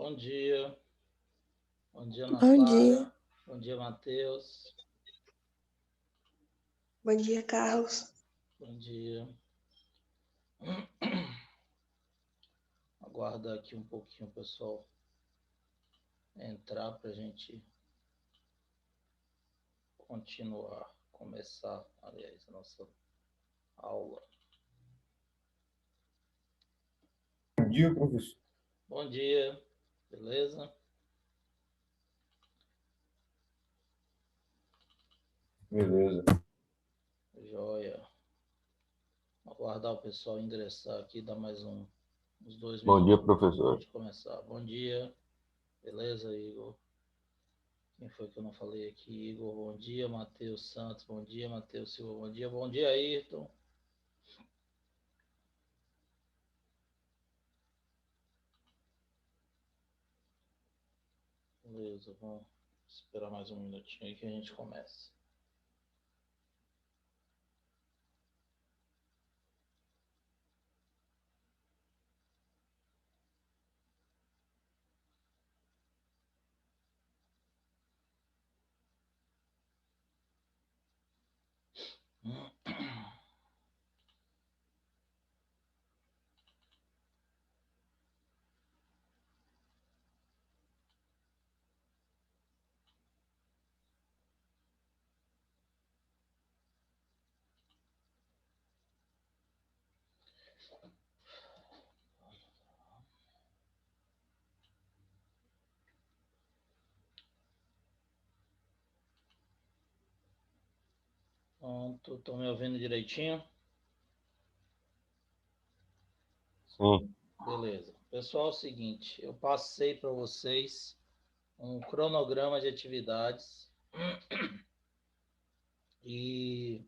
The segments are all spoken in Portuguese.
Bom dia. Bom dia, Bom dia. Natália. Bom dia, Matheus. Bom dia, Carlos. Bom dia. Aguardar aqui um pouquinho o pessoal entrar para a gente começar, aliás, a nossa aula. Bom dia, professor. Bom dia, beleza? Beleza. Joia. Aguardar o pessoal ingressar aqui, dar mais uns 2 Bom dia, minutos para a professor. gente começar. Bom dia, beleza, Igor? Quem foi que eu não falei aqui? Igor, bom dia. Matheus Santos, bom dia. Matheus Silva, bom dia. Bom dia, Ayrton. Beleza, vamos esperar mais um minutinho aí que a gente começa. Pronto, estão me ouvindo direitinho? Sim. Beleza. Pessoal, é o seguinte, eu passei para vocês um cronograma de atividades e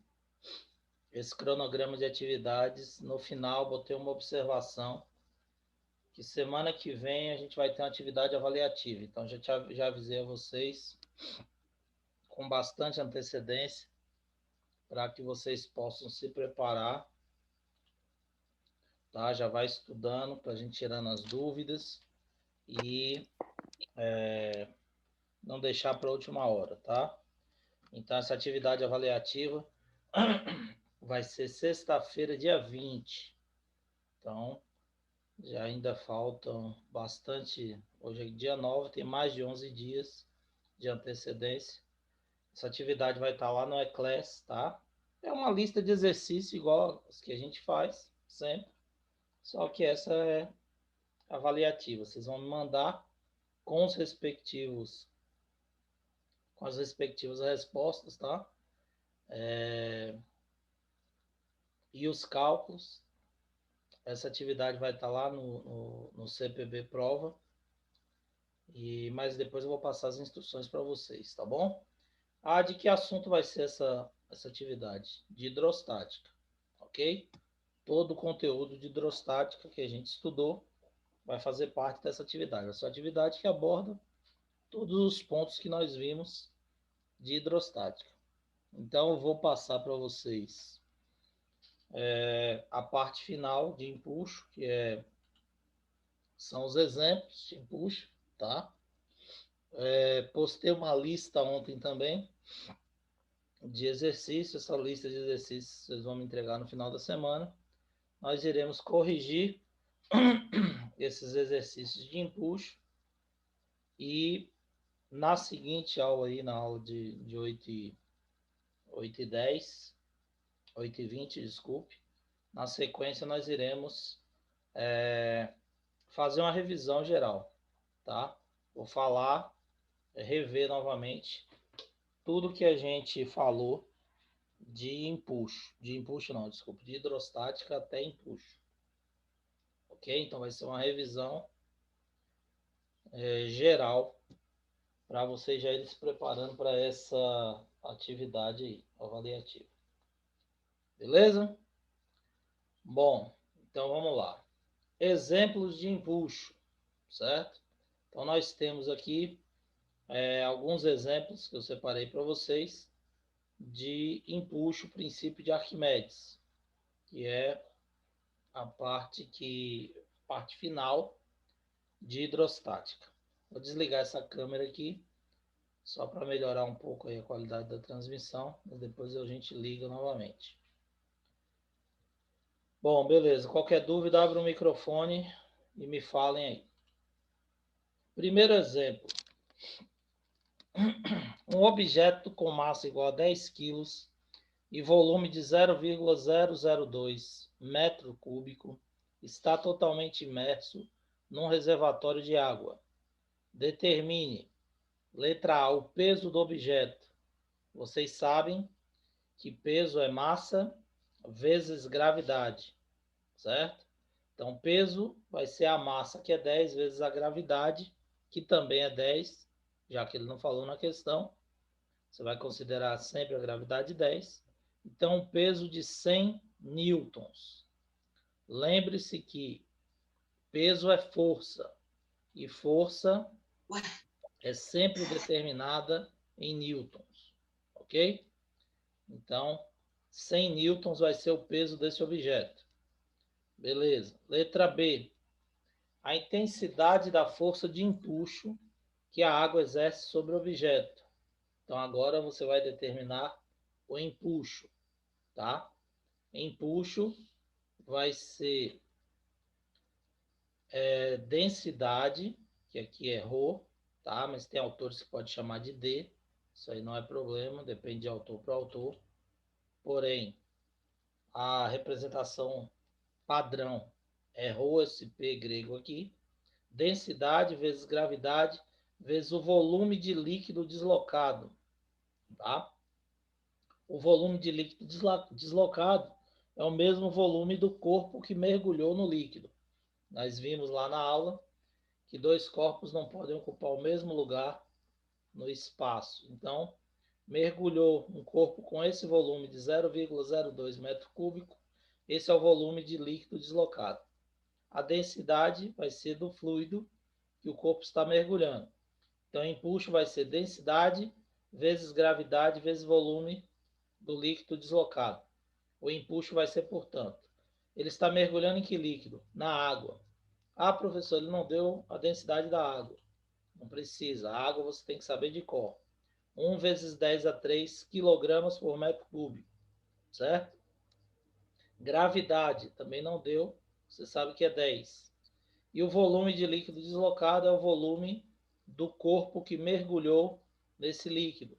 esse cronograma de atividades, no final, botei uma observação que semana que vem a gente vai ter uma atividade avaliativa. Então, já avisei a vocês com bastante antecedência para que vocês possam se preparar, tá? Já vai estudando para a gente tirando as dúvidas e não deixar para a última hora, tá? Então, essa atividade avaliativa vai ser sexta-feira, dia 20. Então, já ainda faltam bastante. Hoje é dia 9, tem mais de 11 dias de antecedência. Essa atividade vai estar lá no Eclass, tá? É uma lista de exercícios igual as que a gente faz sempre, só que essa é avaliativa. Vocês vão me mandar com os respectivos, com as respectivas respostas, tá? E os cálculos. Essa atividade vai estar lá no CPB Prova. Mas depois eu vou passar as instruções para vocês, tá bom? De que assunto vai ser essa atividade? De hidrostática, ok? Todo o conteúdo de hidrostática que a gente estudou vai fazer parte dessa atividade. Essa atividade que aborda todos os pontos que nós vimos de hidrostática. Então, eu vou passar para vocês a parte final de empuxo, são os exemplos de empuxo, tá? Postei uma lista ontem também de exercícios. Essa lista de exercícios vocês vão me entregar no final da semana. Nós iremos corrigir esses exercícios de empuxo e na seguinte aula aí, na aula de 8h10, 8h20, desculpe, na sequência nós iremos fazer uma revisão geral, tá? Vou falar, rever novamente tudo que a gente falou de empuxo não, desculpa, de hidrostática até empuxo. Ok? Então vai ser uma revisão geral para vocês já irem se preparando para essa atividade aí, avaliativa. Beleza? Bom, então vamos lá. Exemplos de empuxo, certo? Então nós temos aqui alguns exemplos que eu separei para vocês de empuxo, princípio de Arquimedes, que é a parte final de hidrostática. Vou desligar essa câmera aqui, só para melhorar um pouco aí a qualidade da transmissão, mas depois a gente liga novamente. Bom, beleza. Qualquer dúvida, abre o microfone e me falem aí. Primeiro exemplo. Um objeto com massa igual a 10 kg e volume de 0,002 metro cúbico está totalmente imerso num reservatório de água. Determine, letra A, o peso do objeto. Vocês sabem que peso é massa vezes gravidade, certo? Então, peso vai ser a massa, que é 10, vezes a gravidade, que também é 10, já que ele não falou na questão. Você vai considerar sempre a gravidade 10. Então, um peso de 100 newtons. Lembre-se que peso é força, e força é sempre determinada em newtons, ok? Então, 100 newtons vai ser o peso desse objeto. Beleza. Letra B. A intensidade da força de empuxo que a água exerce sobre o objeto. Então, agora você vai determinar o empuxo, tá? Empuxo vai ser densidade, que aqui é ρ, tá? Mas tem autores que pode chamar de D. Isso aí não é problema, depende de autor para autor. Porém, a representação padrão é ρSP grego aqui. Densidade vezes gravidade vezes o volume de líquido deslocado, tá? O volume de líquido deslocado é o mesmo volume do corpo que mergulhou no líquido. Nós vimos lá na aula que dois corpos não podem ocupar o mesmo lugar no espaço. Então, mergulhou um corpo com esse volume de 0,02 metro cúbico, esse é o volume de líquido deslocado. A densidade vai ser do fluido que o corpo está mergulhando. Então, o empuxo vai ser densidade vezes gravidade vezes volume do líquido deslocado. O empuxo vai ser, portanto, ele está mergulhando em que líquido? Na água. Ah, professor, ele não deu a densidade da água. Não precisa. A água você tem que saber de cor. 1 vezes 10 a 3 quilogramas por metro cúbico, certo? Gravidade também não deu. Você sabe que é 10. E o volume de líquido deslocado é o volume do corpo que mergulhou nesse líquido.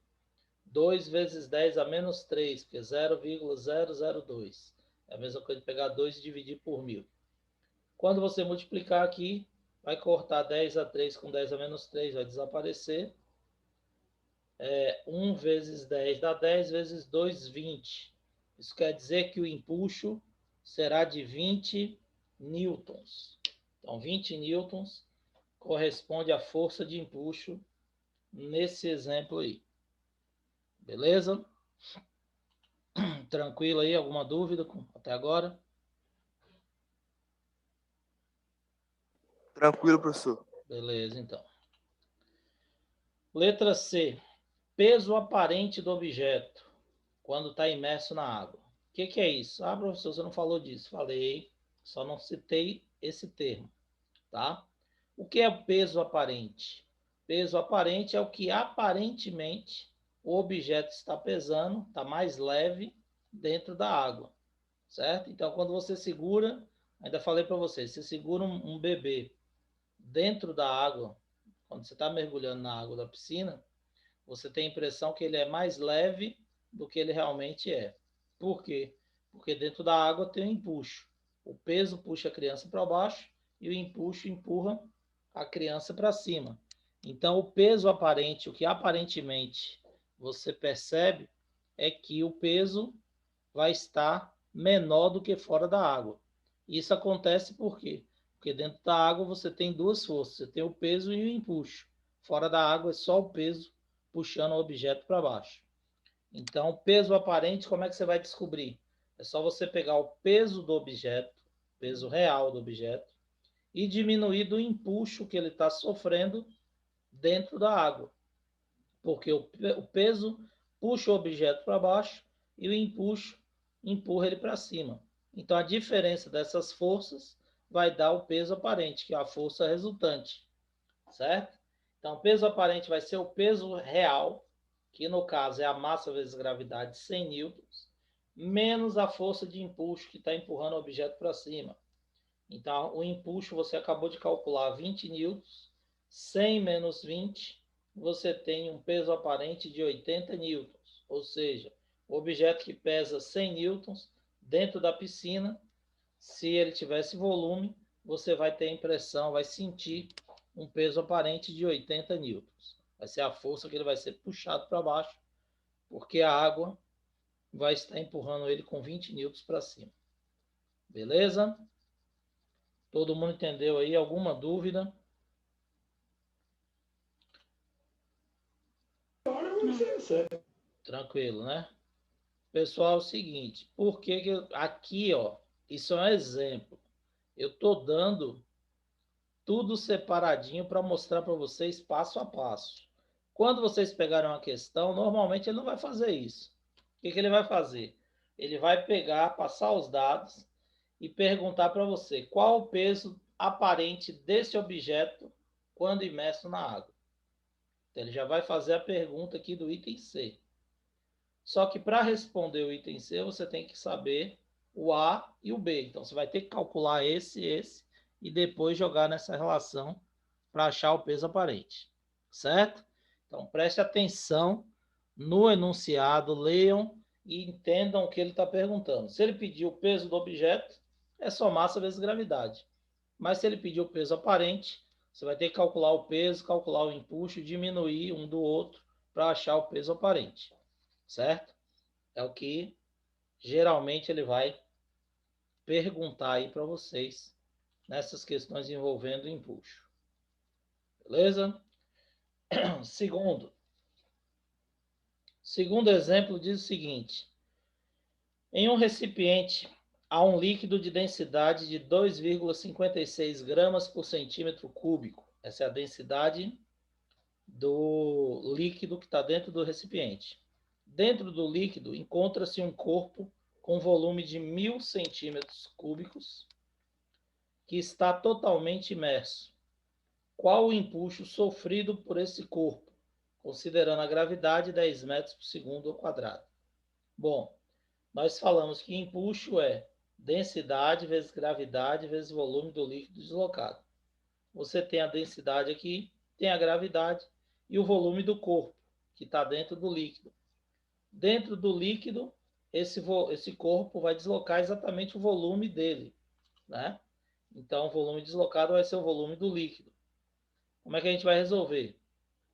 2 vezes 10 a menos 3, que é 0,002. É a mesma coisa de pegar 2 e dividir por 1000. Quando você multiplicar aqui, vai cortar 10 a 3 com 10 a menos 3, vai desaparecer. 1 vezes 10 dá 10, vezes 2, 20. Isso quer dizer que o empuxo será de 20 newtons. Então, 20 newtons corresponde à força de empuxo nesse exemplo aí. Beleza? Tranquilo aí? Alguma dúvida até agora? Tranquilo, professor. Beleza, então. Letra C. Peso aparente do objeto quando está imerso na água. O que é isso? Ah, professor, você não falou disso. Falei, só não citei esse termo, tá? O que é o peso aparente? Peso aparente é o que aparentemente o objeto está pesando, está mais leve dentro da água, certo? Então, quando você segura, ainda falei para você, você segura um bebê dentro da água, quando você está mergulhando na água da piscina, você tem a impressão que ele é mais leve do que ele realmente é. Por quê? Porque dentro da água tem um empuxo. O peso puxa a criança para baixo e o empuxo empurra a criança para cima. Então, o peso aparente, o que aparentemente você percebe, é que o peso vai estar menor do que fora da água. Isso acontece por quê? Porque dentro da água você tem duas forças, você tem o peso e o empuxo. Fora da água é só o peso puxando o objeto para baixo. Então, o peso aparente, como é que você vai descobrir? É só você pegar o peso do objeto, peso real do objeto, e diminuir do empuxo que ele está sofrendo dentro da água. Porque o peso puxa o objeto para baixo e o empuxo empurra ele para cima. Então, a diferença dessas forças vai dar o peso aparente, que é a força resultante, certo? Então, o peso aparente vai ser o peso real, que no caso é a massa vezes gravidade, 100 newtons, menos a força de empuxo que está empurrando o objeto para cima. Então, o empuxo você acabou de calcular 20 newtons, 100 menos 20, você tem um peso aparente de 80 newtons. Ou seja, o objeto que pesa 100 newtons dentro da piscina, se ele tivesse volume, você vai ter a impressão, vai sentir um peso aparente de 80 newtons. Vai ser a força que ele vai ser puxado para baixo, porque a água vai estar empurrando ele com 20 newtons para cima. Beleza? Todo mundo entendeu aí? Alguma dúvida? Tranquilo, né? Pessoal, é o seguinte, por que aqui, ó, isso é um exemplo. Eu tô dando tudo separadinho para mostrar para vocês passo a passo. Quando vocês pegarem uma questão, normalmente ele não vai fazer isso. O que ele vai fazer? Ele vai pegar, passar os dados e perguntar para você qual o peso aparente desse objeto quando imerso na água. Então, ele já vai fazer a pergunta aqui do item C. Só que para responder o item C, você tem que saber o A e o B. Então, você vai ter que calcular esse, e depois jogar nessa relação para achar o peso aparente. Certo? Então, preste atenção no enunciado, leiam e entendam o que ele está perguntando. Se ele pedir o peso do objeto, é só massa vezes gravidade. Mas se ele pedir o peso aparente, você vai ter que calcular o peso, calcular o empuxo, diminuir um do outro para achar o peso aparente. Certo? É o que geralmente ele vai perguntar aí para vocês nessas questões envolvendo o empuxo. Beleza? Segundo exemplo diz o seguinte: em um recipiente há um líquido de densidade de 2,56 gramas por centímetro cúbico. Essa é a densidade do líquido que está dentro do recipiente. Dentro do líquido encontra-se um corpo com volume de 1.000 centímetros cúbicos que está totalmente imerso. Qual o empuxo sofrido por esse corpo, considerando a gravidade 10 metros por segundo ao quadrado? Bom, nós falamos que empuxo é densidade vezes gravidade vezes volume do líquido deslocado. Você tem a densidade aqui, tem a gravidade e o volume do corpo, que está dentro do líquido. Dentro do líquido, esse corpo vai deslocar exatamente o volume dele, né? Então, o volume deslocado vai ser o volume do líquido. Como é que a gente vai resolver?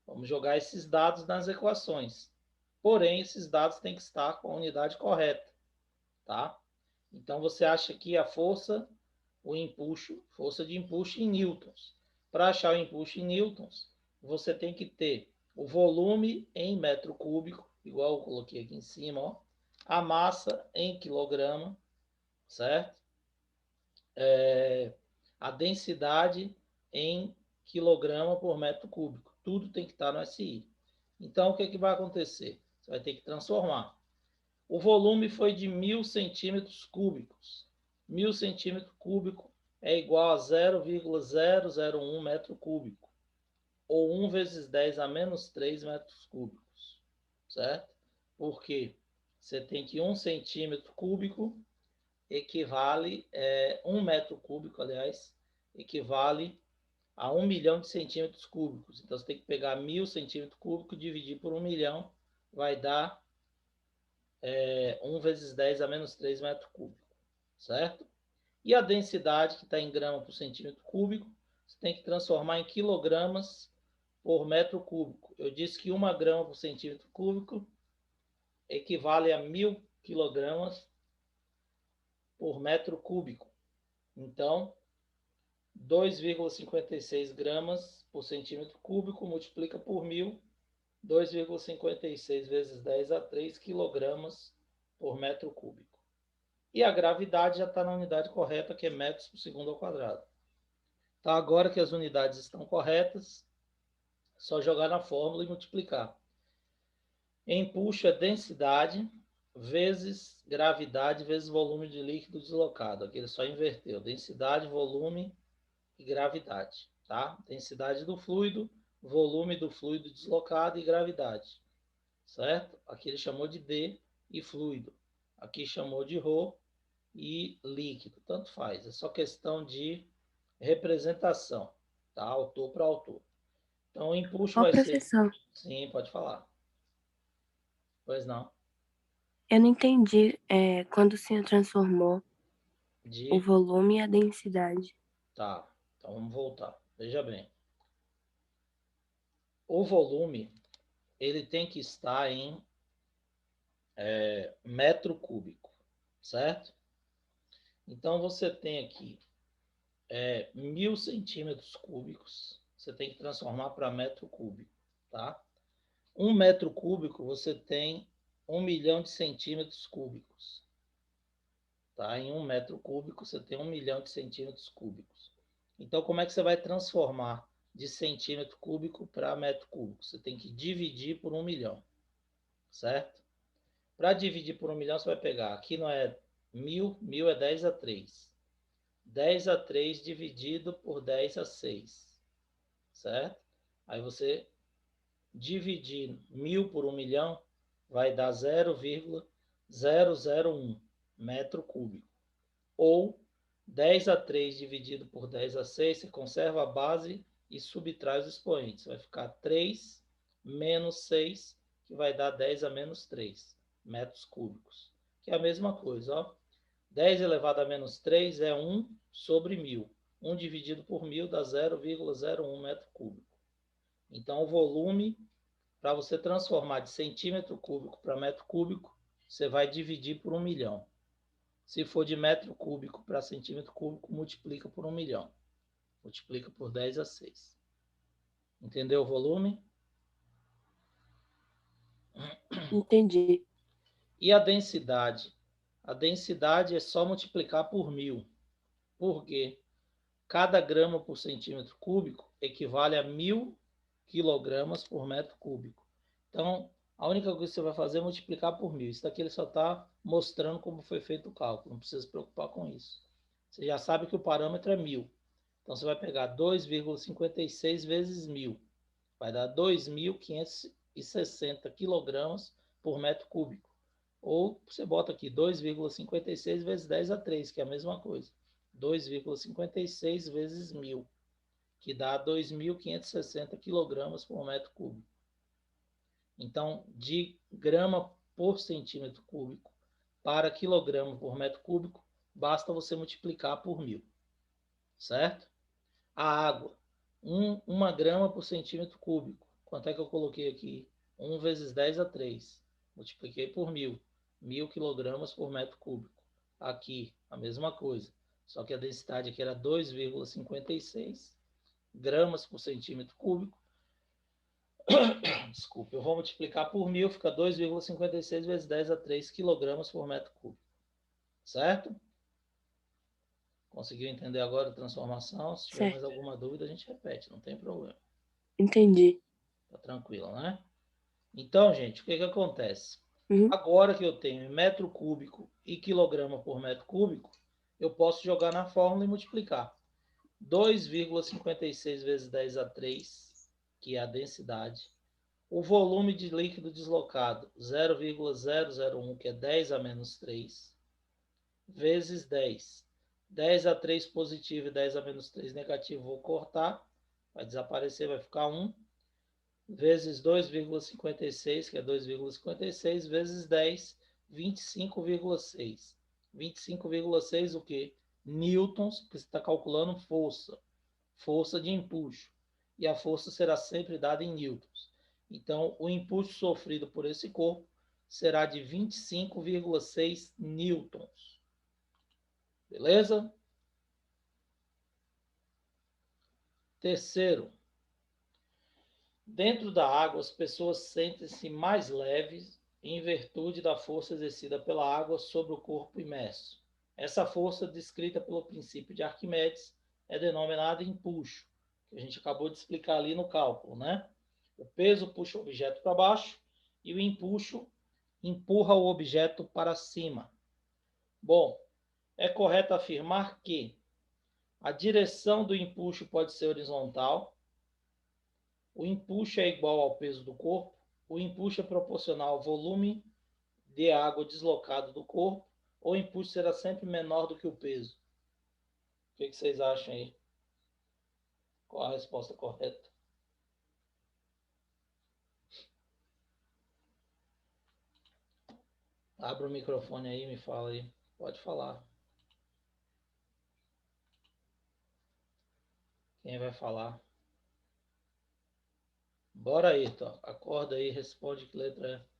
Vamos jogar esses dados nas equações. Porém, esses dados têm que estar com a unidade correta, tá? Então, você acha aqui a força, o empuxo, força de empuxo em newtons. Para achar o empuxo em newtons, você tem que ter o volume em metro cúbico, igual eu coloquei aqui em cima, ó, a massa em quilograma, certo? A densidade em quilograma por metro cúbico. Tudo tem que estar no SI. Então, o que vai acontecer? Você vai ter que transformar. O volume foi de 1.000 centímetros cúbicos. 1.000 centímetros cúbicos é igual a 0,001 metro cúbico, ou 1 vezes 10 a menos 3 metros cúbicos, certo? Porque você tem que 1 centímetro cúbico equivale, 1 metro cúbico, aliás, equivale a 1 milhão de centímetros cúbicos. Então, você tem que pegar 1.000 centímetros cúbicos, dividir por 1 milhão, vai dar 1 vezes 10 a menos 3 metros cúbicos, certo? E a densidade, que está em grama por centímetro cúbico, você tem que transformar em quilogramas por metro cúbico. Eu disse que 1 grama por centímetro cúbico equivale a 1.000 quilogramas por metro cúbico. Então, 2,56 gramas por centímetro cúbico multiplica por 1.000, 2,56 vezes 10 a 3 quilogramas por metro cúbico. E a gravidade já está na unidade correta, que é metros por segundo ao quadrado. Então, agora que as unidades estão corretas, é só jogar na fórmula e multiplicar. Empuxo é densidade vezes gravidade vezes volume de líquido deslocado. Aqui ele só inverteu. Densidade, volume e gravidade, tá? Densidade do fluido, volume do fluido deslocado e gravidade, certo? Aqui ele chamou de D e fluido. Aqui chamou de ρ e líquido. Tanto faz. É só questão de representação, tá? Autor para autor. Então, o empuxo Ó, vai ser... professor, Sim, pode falar. Pois não. eu não entendi quando o senhor transformou o De... volume e a densidade. Tá. Então, vamos voltar. Veja bem. O volume, ele tem que estar em metro cúbico, certo? Então, você tem aqui 1.000 centímetros cúbicos. Você tem que transformar para metro cúbico, tá? 1 metro cúbico, você tem 1 milhão de centímetros cúbicos. Tá? Em 1 metro cúbico, você tem 1 milhão de centímetros cúbicos. Então, como é que você vai transformar de centímetro cúbico para metro cúbico? Você tem que dividir por 1 milhão, certo? Para dividir por 1 milhão, você vai pegar, aqui não é 1.000, 1.000 é 10 a 3. 10 a 3 dividido por 10 a 6, certo? Aí você dividir 1.000 por 1 milhão, vai dar 0,001 metro cúbico. Ou 10 a 3 dividido por 10 a 6, você conserva a base e subtrai os expoentes. Vai ficar 3 menos 6, que vai dar 10 a menos 3 metros cúbicos. Que é a mesma coisa, ó. 10 elevado a menos 3 é 1 sobre 1.000. 1 dividido por 1.000 dá 0,01 metro cúbico. Então, o volume, para você transformar de centímetro cúbico para metro cúbico, você vai dividir por 1 milhão. Se for de metro cúbico para centímetro cúbico, multiplica por 1 milhão. Multiplica por 10 a 6. Entendeu o volume? Entendi. E a densidade? A densidade é só multiplicar por 1.000. Por quê? Cada grama por centímetro cúbico equivale a 1.000 quilogramas por metro cúbico. Então, a única coisa que você vai fazer é multiplicar por 1.000. Isso daqui ele só está mostrando como foi feito o cálculo. Não precisa se preocupar com isso. Você já sabe que o parâmetro é 1.000. Então, você vai pegar 2,56 vezes 1.000. Vai dar 2.560 quilogramas por metro cúbico. Ou você bota aqui 2,56 vezes 10 a 3, que é a mesma coisa. 2,56 vezes 1.000, que dá 2.560 quilogramas por metro cúbico. Então, de grama por centímetro cúbico para quilograma por metro cúbico, basta você multiplicar por 1.000, certo? A água, 1 grama por centímetro cúbico. Quanto é que eu coloquei aqui? 1 vezes 10 a 3. Multipliquei por 1.000. 1.000 quilogramas por metro cúbico. Aqui, a mesma coisa. Só que a densidade aqui era 2,56 gramas por centímetro cúbico. Desculpe, eu vou multiplicar por 1.000, fica 2,56 vezes 10 a 3 quilogramas por metro cúbico. Certo? Conseguiu entender agora a transformação? Se tiver mais Certo. alguma dúvida, a gente repete, não tem problema. Entendi. Tá tranquilo, né? Então, gente, o que acontece? Uhum. Agora que eu tenho metro cúbico e quilograma por metro cúbico, eu posso jogar na fórmula e multiplicar. 2,56 vezes 10 a 3, que é a densidade. O volume de líquido deslocado, 0,001, que é 10 a menos 3, vezes 10. 10 a 3 positivo e 10 a menos 3 negativo, vou cortar, vai desaparecer, vai ficar 1, vezes 2,56, que é 2,56, vezes 10, 25,6. 25,6 o quê? Newtons, porque você está calculando força. Força de empuxo. E a força será sempre dada em newtons. Então, o impulso sofrido por esse corpo será de 25,6 newtons. Beleza? Terceiro, dentro da água, as pessoas sentem-se mais leves em virtude da força exercida pela água sobre o corpo imerso. Essa força, descrita pelo princípio de Arquimedes, é denominada empuxo, que a gente acabou de explicar ali no cálculo, né? O peso puxa o objeto para baixo e o empuxo empurra o objeto para cima. Bom, é correto afirmar que a direção do empuxo pode ser horizontal, o empuxo é igual ao peso do corpo, o empuxo é proporcional ao volume de água deslocado do corpo, ou o empuxo será sempre menor do que o peso. O que vocês acham aí? Qual a resposta correta? Abra o microfone aí e me fala aí. Pode falar. Quem vai falar? Bora aí, então. Acorda aí, responde que letra é.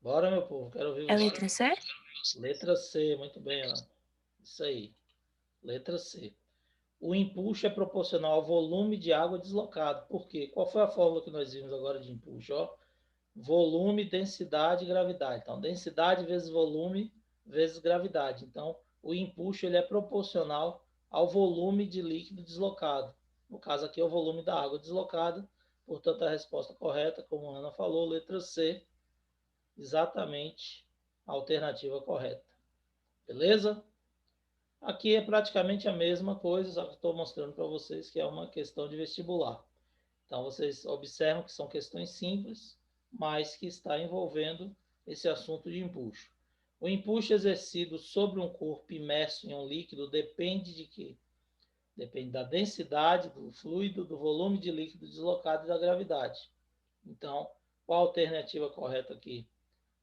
Bora, meu povo, quero ouvir É a você. letra C? Letra C, muito bem, Ana. Isso aí. Letra C. O empuxo é proporcional ao volume de água deslocado. Por quê? Qual foi a fórmula que nós vimos agora de empuxo? Ó, volume, densidade e gravidade. Então, densidade vezes volume vezes gravidade. Então, o empuxo ele é proporcional ao volume de líquido deslocado. No caso aqui é o volume da água deslocada. Portanto, a resposta correta, como a Ana falou, letra C, exatamente a alternativa correta. Beleza? Aqui é praticamente a mesma coisa, só que estou mostrando para vocês que é uma questão de vestibular. Então, vocês observam que são questões simples, mas que está envolvendo esse assunto de empuxo. O empuxo exercido sobre um corpo imerso em um líquido depende de quê? Depende da densidade do fluido, do volume de líquido deslocado e da gravidade. Então, qual a alternativa correta aqui?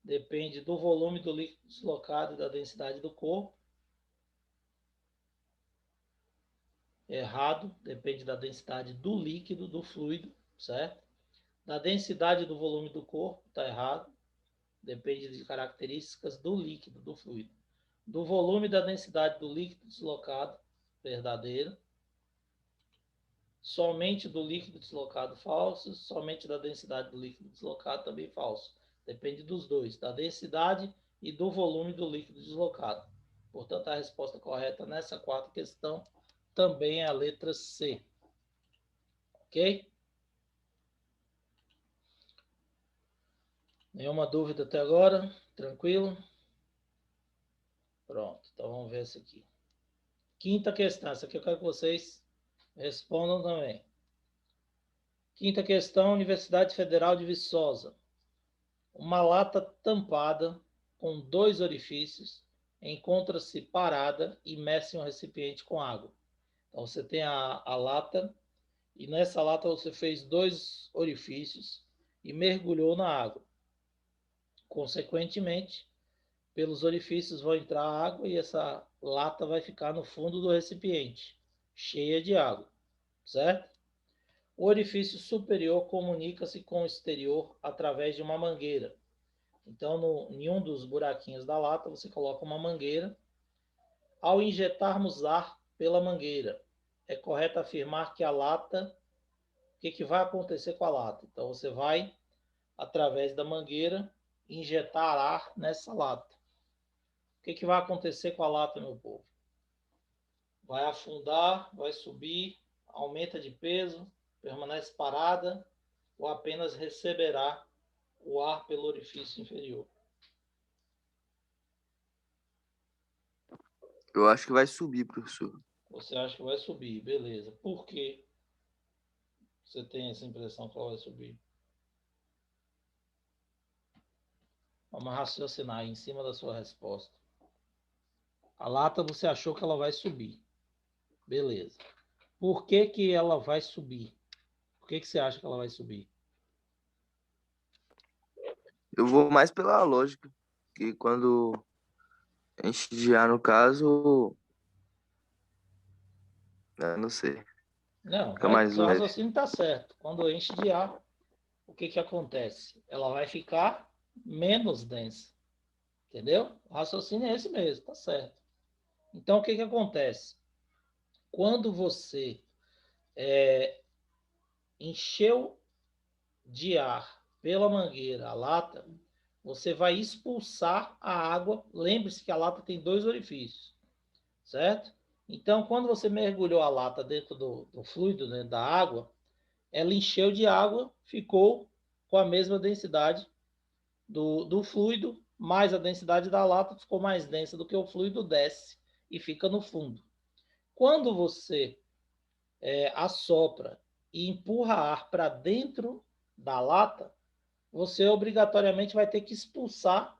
Depende do volume do líquido deslocado e da densidade do corpo. Errado, depende da densidade do líquido, do fluido, certo? Da densidade do volume do corpo, está errado. Depende de características do líquido, do fluido. Do volume e da densidade do líquido deslocado, verdadeiro. Somente do líquido deslocado, falso. Somente da densidade do líquido deslocado, também falso. Depende dos dois, da densidade e do volume do líquido deslocado. Portanto, a resposta correta nessa quarta questão também é a letra C. Ok? Nenhuma dúvida até agora? Tranquilo? Pronto, então vamos ver essa aqui. Quinta questão, essa aqui eu quero que vocês respondam também. Quinta questão, Universidade Federal de Viçosa. Uma lata tampada com 2 orifícios encontra-se parada imersa em um recipiente com água. Então você tem a lata e nessa lata você fez 2 orifícios e mergulhou na água. Consequentemente, pelos orifícios vão entrar água e essa lata vai ficar no fundo do recipiente, cheia de água, certo? O orifício superior comunica-se com o exterior através de uma mangueira. Então, em um dos buraquinhos da lata, você coloca uma mangueira. Ao injetarmos ar pela mangueira, é correto afirmar que a lata... O que vai acontecer com a lata? Então, você vai, através da mangueira, injetar ar nessa lata. O que vai acontecer com a lata, meu povo? Vai afundar, vai subir, aumenta de peso, permanece parada ou apenas receberá o ar pelo orifício inferior? Eu acho que vai subir, professor. Você acha que vai subir, beleza. Por que você tem essa impressão que ela vai subir? Vamos raciocinar em cima da sua resposta. A lata você achou que ela vai subir. Beleza. Por que ela vai subir? Por que você acha que ela vai subir? Eu vou mais pela lógica, que quando enche de ar, no caso, eu não sei. Não, Fica mais seu leve. raciocínio está certo. Quando enche de ar, o que acontece? Ela vai ficar menos densa. Entendeu? O raciocínio é esse mesmo, tá certo. Então, o que acontece? Quando você encheu de ar pela mangueira a lata, você vai expulsar a água. Lembre-se que a lata tem 2 orifícios, certo? Então, quando você mergulhou a lata dentro do fluido, dentro da água, ela encheu de água, ficou com a mesma densidade do fluido, mais a densidade da lata ficou mais densa do que o fluido, desce e fica no fundo. Quando você assopra e empurra ar para dentro da lata, você obrigatoriamente vai ter que expulsar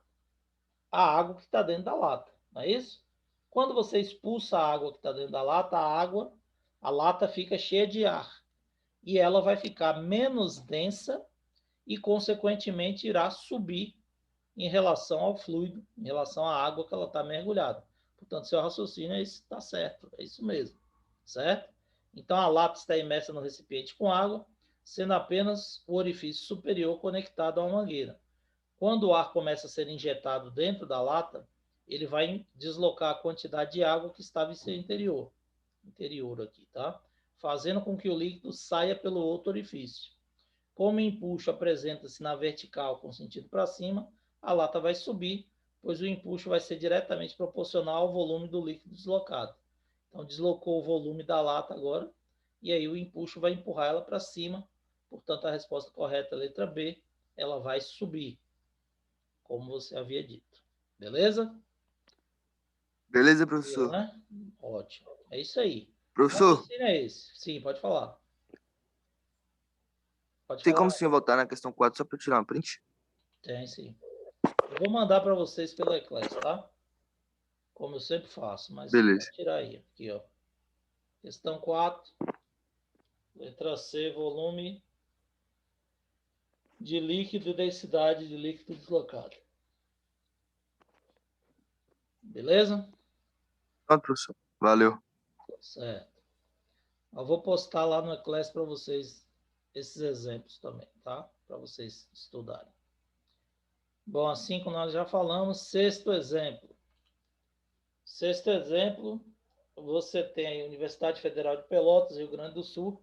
a água que está dentro da lata, não é isso? Quando você expulsa a água que está dentro da lata, a lata fica cheia de ar e ela vai ficar menos densa e, consequentemente, irá subir em relação ao fluido, em relação à água que ela está mergulhada. Portanto, seu raciocínio está certo, é isso mesmo, certo? Então, a lata está imersa no recipiente com água, sendo apenas o orifício superior conectado a uma mangueira. Quando o ar começa a ser injetado dentro da lata, ele vai deslocar a quantidade de água que estava em seu interior aqui, tá? Fazendo com que o líquido saia pelo outro orifício. Como o empuxo apresenta-se na vertical com sentido para cima, a lata vai subir, pois o empuxo vai ser diretamente proporcional ao volume do líquido deslocado. Então, deslocou o volume da lata agora, e aí o empuxo vai empurrar ela para cima. Portanto, a resposta correta é a letra B, ela vai subir, como você havia dito. Beleza? Beleza, professor? Né? Ótimo. É isso aí. O Professor, raciocínio é esse. Sim, pode falar. Pode tem como falar. sim voltar na questão 4 só para eu tirar uma print? Tem sim. Eu vou mandar para vocês pelo Eclass, tá? Como eu sempre faço, mas Beleza. vou tirar aí. Aqui, ó. Questão 4. Letra C, volume de líquido e densidade de líquido deslocado. Beleza? Pronto, professor. Valeu. Certo. Eu vou postar lá no Eclass para vocês esses exemplos também, tá? Para vocês estudarem. Bom, assim como nós já falamos, sexto exemplo. Sexto exemplo, você tem a Universidade Federal de Pelotas, Rio Grande do Sul.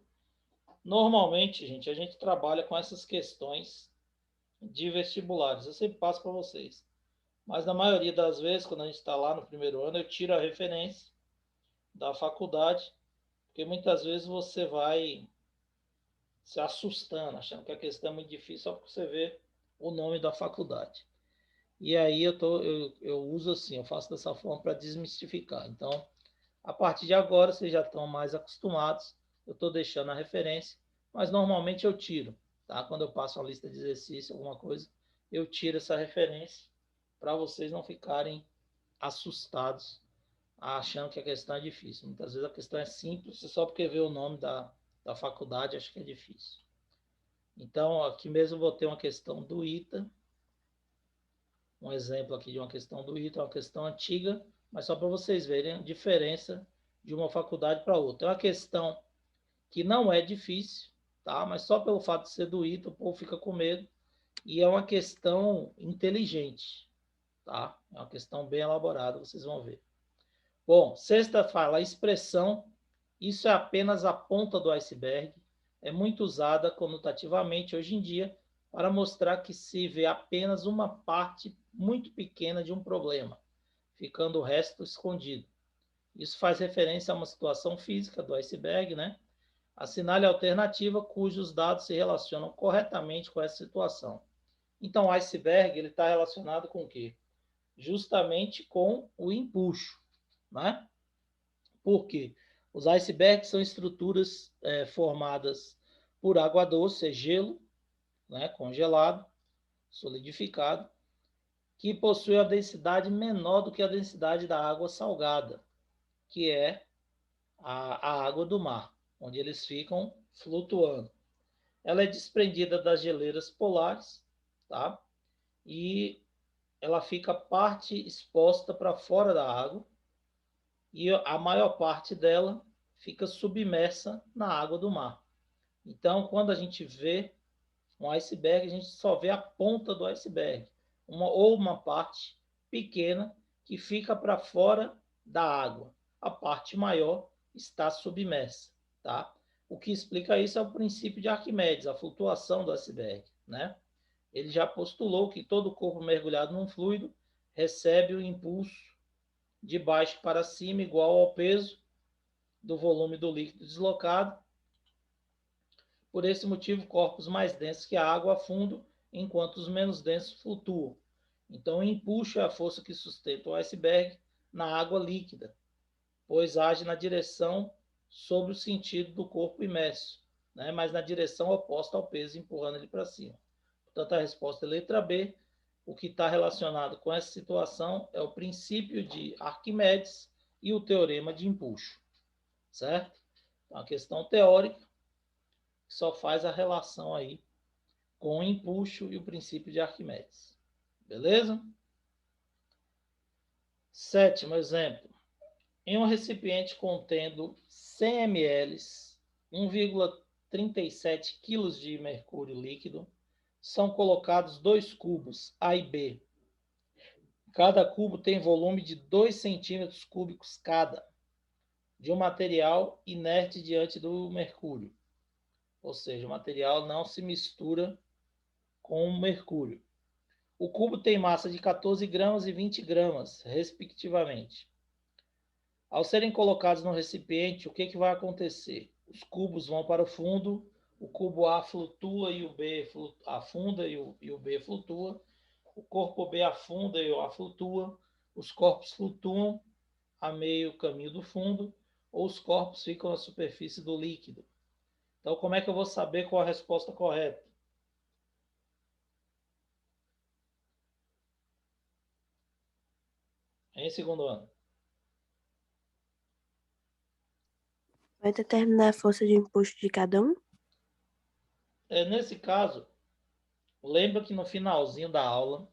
Normalmente, gente, a gente trabalha com essas questões de vestibulares. Eu sempre passo para vocês. Mas na maioria das vezes, quando a gente está lá no primeiro ano, eu tiro a referência da faculdade, porque muitas vezes você vai se assustando, achando que a questão é muito difícil só porque você vê o nome da faculdade. E aí eu uso assim, eu faço dessa forma para desmistificar. Então, a partir de agora, vocês já estão mais acostumados. Eu estou deixando a referência, mas normalmente eu tiro, tá? Quando eu passo uma lista de exercício, alguma coisa, eu tiro essa referência para vocês não ficarem assustados, achando que a questão é difícil. Muitas vezes a questão é simples, só porque vê o nome da faculdade, acho que é difícil. Então, aqui mesmo eu vou ter uma questão do ITA, um exemplo aqui de uma questão do ITA, uma questão antiga, mas só para vocês verem a diferença de uma faculdade para outra. É uma questão que não é difícil, tá? Mas só pelo fato de ser do ITA, o povo fica com medo. E é uma questão inteligente, tá? É uma questão bem elaborada, vocês vão ver. Bom, sexta fala, a expressão, isso é apenas a ponta do iceberg, é muito usada conotativamente hoje em dia para mostrar que se vê apenas uma parte muito pequena de um problema, ficando o resto escondido. Isso faz referência a uma situação física do iceberg, né? Assinale a alternativa cujos dados se relacionam corretamente com essa situação. Então, o iceberg está relacionado com o quê? Justamente com o empuxo, né? Por quê? Os icebergs são estruturas formadas por água doce, é gelo, né? Congelado, solidificado, que possui a densidade menor do que a densidade da água salgada, que é a água do mar, onde eles ficam flutuando. Ela é desprendida das geleiras polares, tá? E ela fica parte exposta para fora da água e a maior parte dela fica submersa na água do mar. Então, quando a gente vê um iceberg, a gente só vê a ponta do iceberg, ou uma parte pequena que fica para fora da água. A parte maior está submersa, tá? O que explica isso é o princípio de Arquimedes, a flutuação do iceberg, né? Ele já postulou que todo corpo mergulhado num fluido recebe o impulso de baixo para cima igual ao peso do volume do líquido deslocado Por esse motivo, corpos mais densos que a água afundam, enquanto os menos densos flutuam. Então, o empuxo é a força que sustenta o iceberg na água líquida, pois age na direção sobre o sentido do corpo imerso, né? Mas na direção oposta ao peso, empurrando ele para cima. Portanto, a resposta é letra B. O que está relacionado com essa situação é o princípio de Arquimedes e o teorema de empuxo, certo? Então, a questão teórica só faz a relação aí com o empuxo e o princípio de Arquimedes. Beleza? Sétimo exemplo. Em um recipiente contendo 100 ml, 1,37 kg de mercúrio líquido, são colocados 2 cubos, A e B. Cada cubo tem volume de 2 centímetros cúbicos cada, de um material inerte diante do mercúrio. Ou seja, o material não se mistura com o mercúrio. O cubo tem massa de 14 gramas e 20 gramas, respectivamente. Ao serem colocados no recipiente, o que vai acontecer? Os cubos vão para o fundo, o cubo A flutua e o B afunda e o B flutua, o corpo B afunda e o A flutua, os corpos flutuam a meio caminho do fundo, ou os corpos ficam na superfície do líquido. Então, como é que eu vou saber qual a resposta correta? Em segundo ano. Vai determinar a força de empuxo de cada um? Nesse caso, lembra que no finalzinho da aula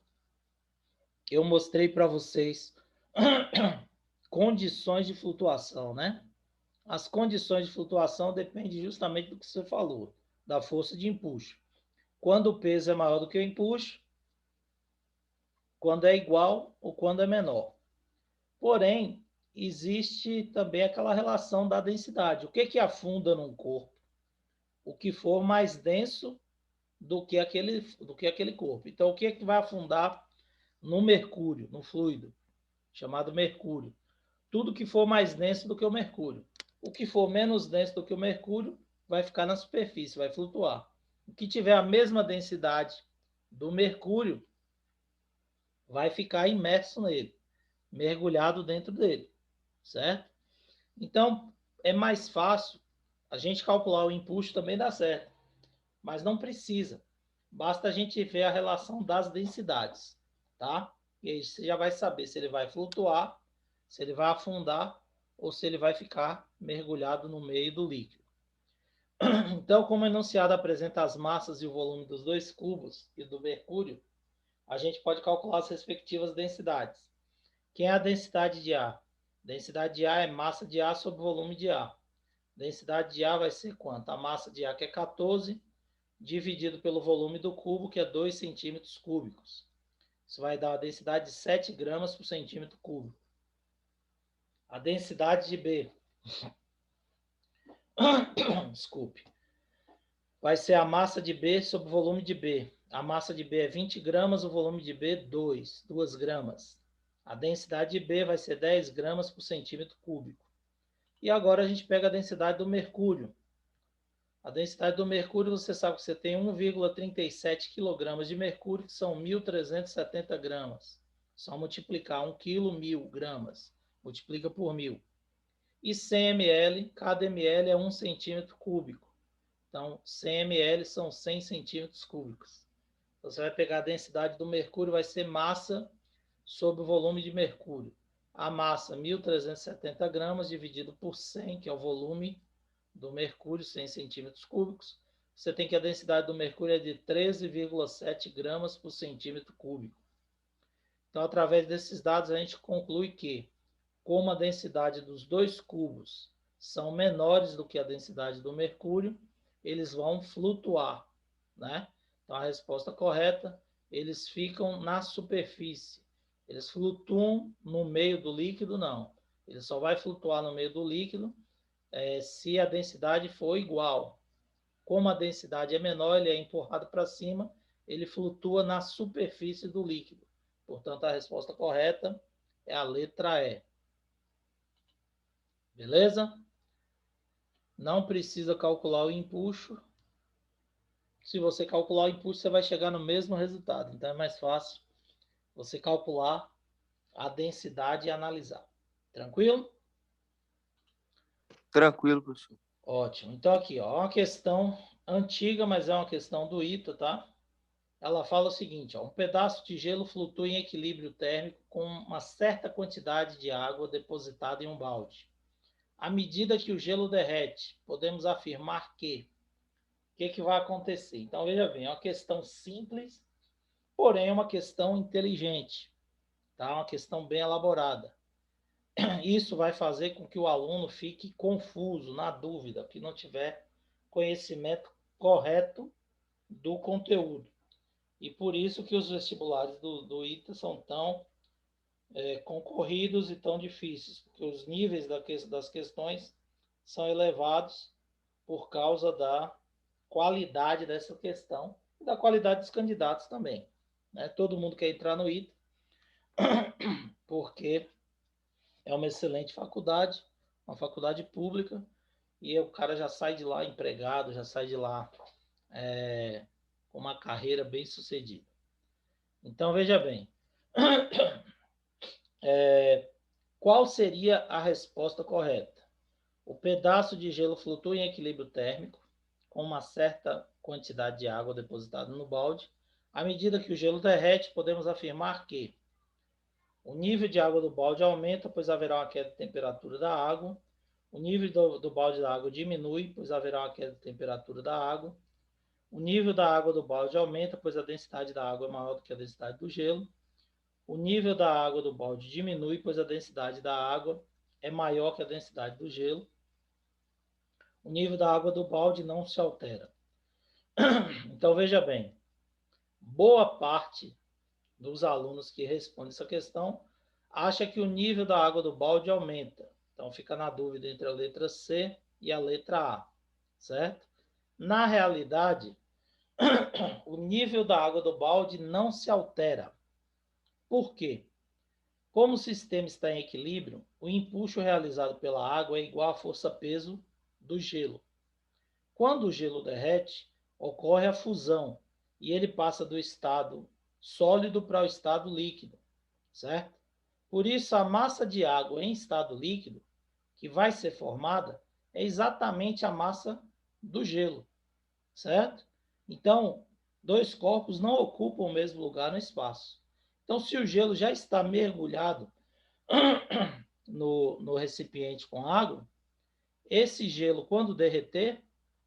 eu mostrei para vocês condições de flutuação, né? As condições de flutuação dependem justamente do que você falou, da força de empuxo. Quando o peso é maior do que o empuxo, quando é igual ou quando é menor. Porém, existe também aquela relação da densidade. O que afunda num corpo? O que for mais denso do que aquele corpo. Então, o que vai afundar no mercúrio, no fluido, chamado mercúrio? Tudo que for mais denso do que o mercúrio. O que for menos denso do que o mercúrio vai ficar na superfície, vai flutuar. O que tiver a mesma densidade do mercúrio vai ficar imerso nele, mergulhado dentro dele, certo? Então, é mais fácil a gente calcular o empuxo, também dá certo, mas não precisa. Basta a gente ver a relação das densidades, tá? E aí você já vai saber se ele vai flutuar, se ele vai afundar ou se ele vai ficar mergulhado no meio do líquido. Então, como o enunciado apresenta as massas e o volume dos 2 cubos e do mercúrio, a gente pode calcular as respectivas densidades. Quem é a densidade de A? Densidade de A é massa de A sobre volume de A. Densidade de A vai ser quanto? A massa de A, que é 14, dividido pelo volume do cubo, que é 2 centímetros cúbicos. Isso vai dar a densidade de 7 gramas por centímetro cúbico. A densidade de B, desculpe, vai ser a massa de B sobre o volume de B. A massa de B é 20 gramas, o volume de B 2 gramas. A densidade de B vai ser 10 gramas por centímetro cúbico. E agora a gente pega a densidade do mercúrio. A densidade do mercúrio, você sabe que você tem 1,37 kg de mercúrio, que são 1.370 gramas. Só multiplicar 1 kg, 1.000 gramas. Multiplica por 1.000. E 100 ml, cada ml é 1 centímetro cúbico. Então, 100 ml são 100 centímetros cúbicos. Então, você vai pegar a densidade do mercúrio, vai ser massa sobre o volume de mercúrio. A massa, 1.370 gramas, dividido por 100, que é o volume do mercúrio, 100 centímetros cúbicos. Você tem que a densidade do mercúrio é de 13,7 gramas por centímetro cúbico. Então, através desses dados, a gente conclui que, como a densidade dos 2 cubos são menores do que a densidade do mercúrio, eles vão flutuar, né? Então, a resposta correta, eles ficam na superfície. Eles flutuam no meio do líquido? Não. Ele só vai flutuar no meio do líquido se a densidade for igual. Como a densidade é menor, ele é empurrado para cima, ele flutua na superfície do líquido. Portanto, a resposta correta é a letra E. Beleza? Não precisa calcular o empuxo, se você calcular o impulso, você vai chegar no mesmo resultado. Então é mais fácil você calcular a densidade e analisar. Tranquilo? Tranquilo, professor. Ótimo. Então aqui, ó, uma questão antiga, mas é uma questão do ITA, tá? Ela fala o seguinte, ó, um pedaço de gelo flutua em equilíbrio térmico com uma certa quantidade de água depositada em um balde. À medida que o gelo derrete, podemos afirmar que o que vai acontecer? Então, veja bem, é uma questão simples, porém é uma questão inteligente, tá? Uma questão bem elaborada. Isso vai fazer com que o aluno fique confuso, na dúvida, que não tiver conhecimento correto do conteúdo. E por isso que os vestibulares do ITA são tão concorridos e tão difíceis, porque os níveis das questões são elevados por causa da qualidade dessa questão e da qualidade dos candidatos também. Né? Todo mundo quer entrar no ITA, porque é uma excelente faculdade, uma faculdade pública, e o cara já sai de lá empregado, já sai de lá com uma carreira bem sucedida. Então, veja bem, qual seria a resposta correta? O pedaço de gelo flutua em equilíbrio térmico, com uma certa quantidade de água depositada no balde. À medida que o gelo derrete, podemos afirmar que o nível de água do balde aumenta, pois haverá uma queda de temperatura da água. O nível do balde da água diminui, pois haverá uma queda de temperatura da água. O nível da água do balde aumenta, pois a densidade da água é maior do que a densidade do gelo. O nível da água do balde diminui, pois a densidade da água é maior que a densidade do gelo. O nível da água do balde não se altera. Então, veja bem, boa parte dos alunos que respondem essa questão acha que o nível da água do balde aumenta. Então, fica na dúvida entre a letra C e a letra A, certo? Na realidade, o nível da água do balde não se altera. Por quê? Como o sistema está em equilíbrio, o empuxo realizado pela água é igual à força-peso do gelo. Quando o gelo derrete, ocorre a fusão e ele passa do estado sólido para o estado líquido, certo? Por isso, a massa de água em estado líquido, que vai ser formada, é exatamente a massa do gelo, certo? Então, dois corpos não ocupam o mesmo lugar no espaço. Então, se o gelo já está mergulhado no recipiente com água, esse gelo, quando derreter,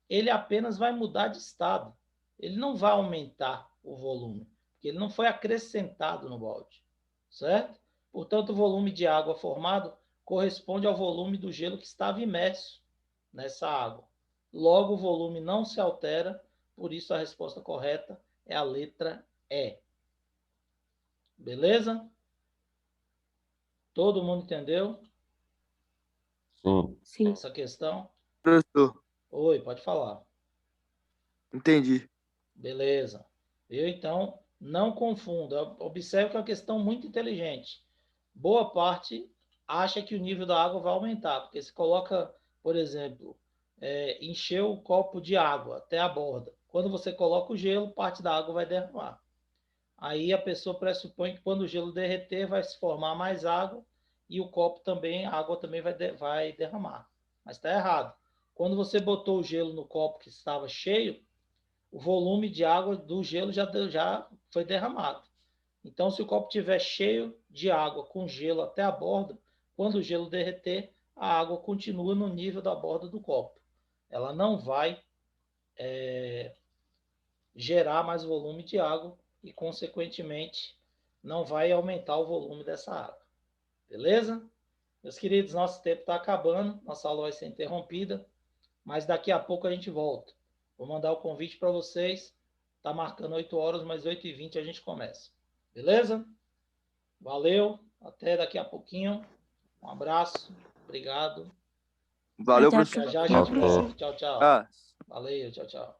ele apenas vai mudar de estado. Ele não vai aumentar o volume, porque ele não foi acrescentado no balde, certo? Portanto, o volume de água formado corresponde ao volume do gelo que estava imerso nessa água. Logo, o volume não se altera, por isso a resposta correta é a letra E. Beleza? Todo mundo entendeu Sim. Sim. essa questão? Professor, Oi, pode falar. entendi. Beleza. Eu, então, não confunda. Observe que é uma questão muito inteligente. Boa parte acha que o nível da água vai aumentar, porque se coloca, por exemplo, encher o copo de água até a borda. Quando você coloca o gelo, parte da água vai derramar. Aí a pessoa pressupõe que quando o gelo derreter, vai se formar mais água e o copo também, a água também vai derramar. Mas está errado. Quando você botou o gelo no copo que estava cheio, o volume de água do gelo já foi derramado. Então, se o copo estiver cheio de água com gelo até a borda, quando o gelo derreter, a água continua no nível da borda do copo. Ela não vai gerar mais volume de água e, consequentemente, não vai aumentar o volume dessa água. Beleza? Meus queridos, nosso tempo está acabando, nossa aula vai ser interrompida, mas daqui a pouco a gente volta. Vou mandar o convite para vocês. Está marcando 8 horas, mas 8h20 a gente começa. Beleza? Valeu. Até daqui a pouquinho. Um abraço. Obrigado. Valeu, Até a professor. Já a gente próxima. volta. Tchau, tchau. Ah. Valeu, tchau, tchau.